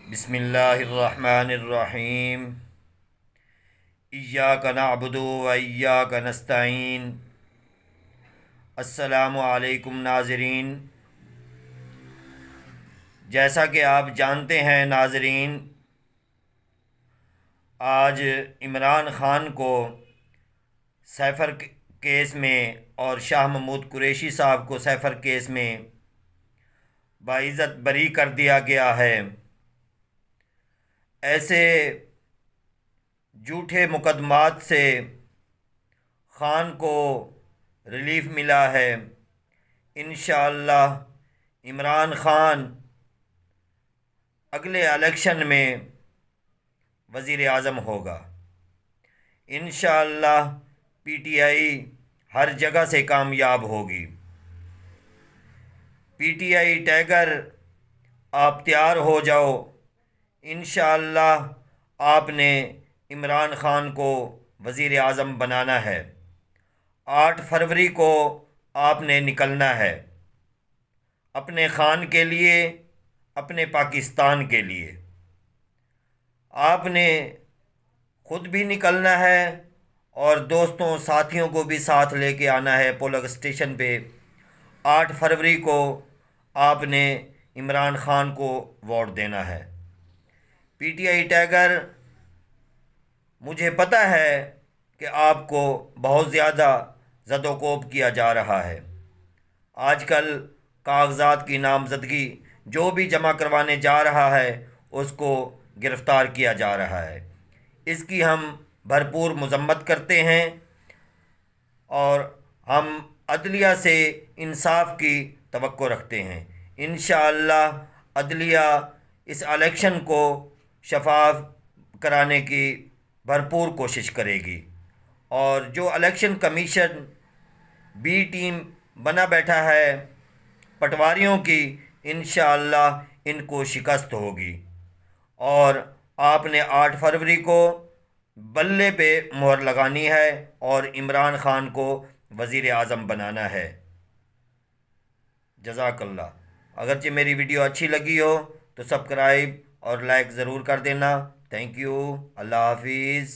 بسم اللہ الرحمن الرحیم۔ ایاک نعبد و ایاک نستعین۔ السلام علیکم ناظرین، جیسا کہ آپ جانتے ہیں ناظرین، آج عمران خان کو سیفر کیس میں اور شاہ محمود قریشی صاحب کو سیفر کیس میں باعزت بری کر دیا گیا ہے۔ ایسے جھوٹے مقدمات سے خان کو ریلیف ملا ہے۔ انشاءاللہ عمران خان اگلے الیکشن میں وزیر اعظم ہوگا۔ انشاءاللہ پی ٹی آئی ہر جگہ سے کامیاب ہوگی۔ پی ٹی آئی ٹائیگر، آپ تیار ہو جاؤ۔ انشاءاللہ آپ نے عمران خان کو وزیر اعظم بنانا ہے۔ 8 فروری کو آپ نے نکلنا ہے، اپنے خان کے لیے، اپنے پاکستان کے لیے۔ آپ نے خود بھی نکلنا ہے اور دوستوں ساتھیوں کو بھی ساتھ لے کے آنا ہے پولنگ اسٹیشن پہ۔ 8 فروری کو آپ نے عمران خان کو ووٹ دینا ہے۔ پی ٹی آئی ٹائیگر، مجھے پتہ ہے کہ آپ کو بہت زیادہ زد و کوب کیا جا رہا ہے۔ آج کل کاغذات کی نامزدگی جو بھی جمع کروانے جا رہا ہے اس کو گرفتار کیا جا رہا ہے۔ اس کی ہم بھرپور مذمت کرتے ہیں اور ہم عدلیہ سے انصاف کی توقع رکھتے ہیں۔ انشاءاللہ عدلیہ اس الیکشن کو شفاف کرانے کی بھرپور کوشش کرے گی، اور جو الیکشن کمیشن بی ٹیم بنا بیٹھا ہے پٹواریوں کی، انشاءاللہ ان کو شکست ہوگی، اور آپ نے 8 فروری کو بلے پہ مہر لگانی ہے اور عمران خان کو وزیر اعظم بنانا ہے۔ جزاک اللہ۔ اگرچہ میری ویڈیو اچھی لگی ہو تو سبسکرائب اور لائک ضرور کر دینا۔ Thank you. اللہ حافظ۔